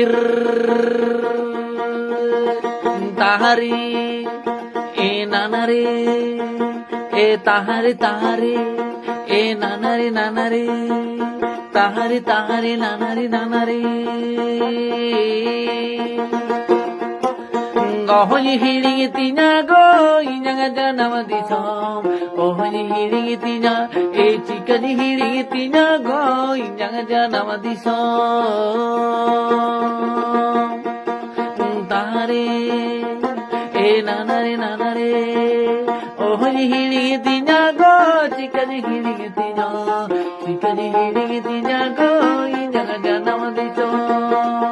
ir tahari nanare tahari tahari nanare nanare tahari tahari nanare nanare ohoni hiringi tina go inanga janama disam ohoni hiringi tina chikani hiringi tina go inanga janama disam tahare nanare nanare ohoni hiringi tina go chikani hiringi tina go inanga janama disam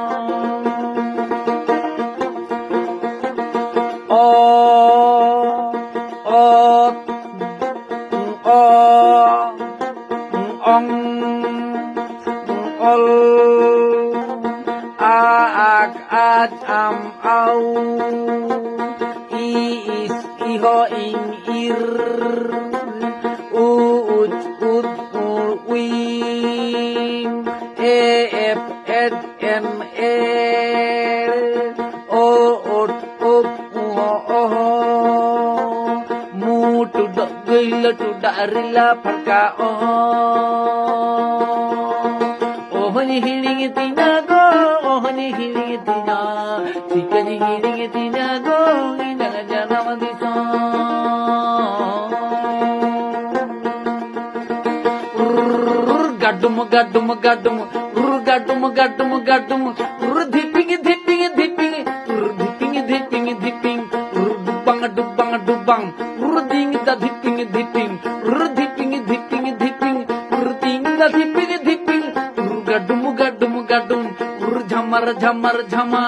Rila parka ohoni hiringi tina go ohoni hiringi tina chikani hiringi tina go inanga janama disam gadum gadum gadum gadum gadum gadum dhipping dhipping dhipping dhipping dhipping dhipping dubang dubang dubang ding da dhipping dhipping dhipping dhipping dhipping ding da dhipping dhipping gadum gadum gadum jhamar jhamar jhamar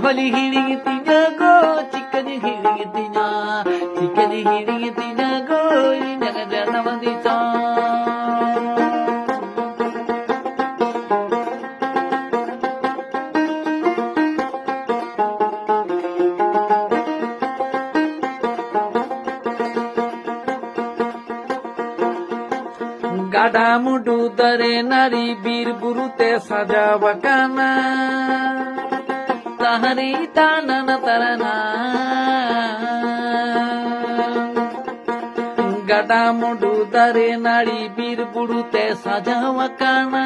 holi hiringi tina go chikani hiringi tina go inanga janama disam Gadamudu dare nari bir burute sajawa kana tahari tanana tarana Gadamudu dare nari bir burute sajawa kana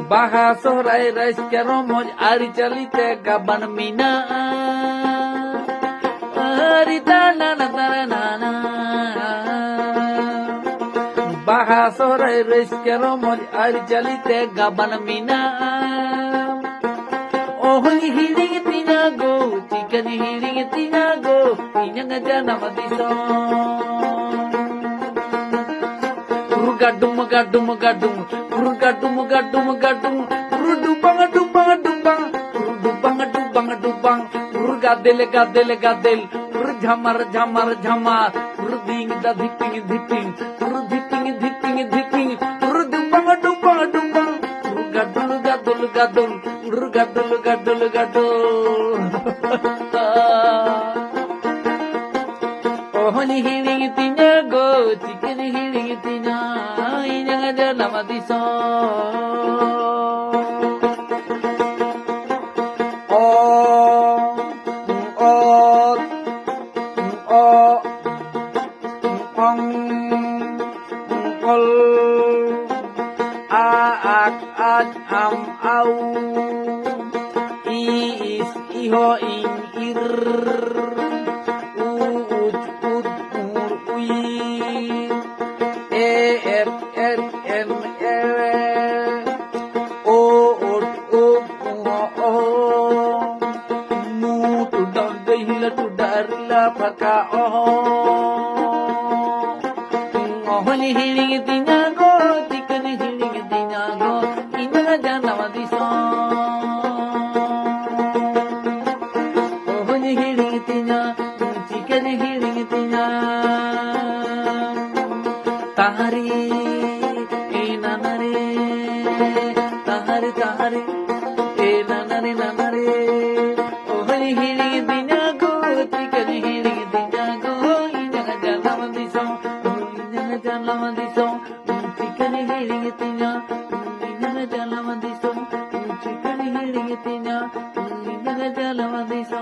baha sohrai raiske romoj ari chalite gaban mina ari tanana tarana baha sohrai raiske romoj ari chalite gaban mina ohoni hiringi tina go chikani hiringi tina go inanga janama disam gadum gadum gadum gadum gadum gadum dubang dubang dubang dubang dubang dubang gadel gadel gadel jhamar jhamar jhamar ding da dhipping dhipping dhipping dhipping dhipping dubang dubang dubang gadul gadul gadul gadul gadul gadul ohoni hiringi tina go chikani hiringi tina inanga janama disam iho in ir ohoni hiringi tina go chikani hiringi tina go inanga janama disam ohoni hiringi tina chikani hiringi tina tahari nanare tahari tahari nanare nanare ohoni hiringi tina go chikani hiringi tina go inanga janama disam janama disam ಚಿಕನಿ ಹೇಳಿಗೆತಿನ ನಿನ್ನ ಜಲವದಿಸೋ ಚಿಕನಿ ಹೇಳಿಗೆತಿನ ನಿನ್ನ ಜಲವದಿಸೋ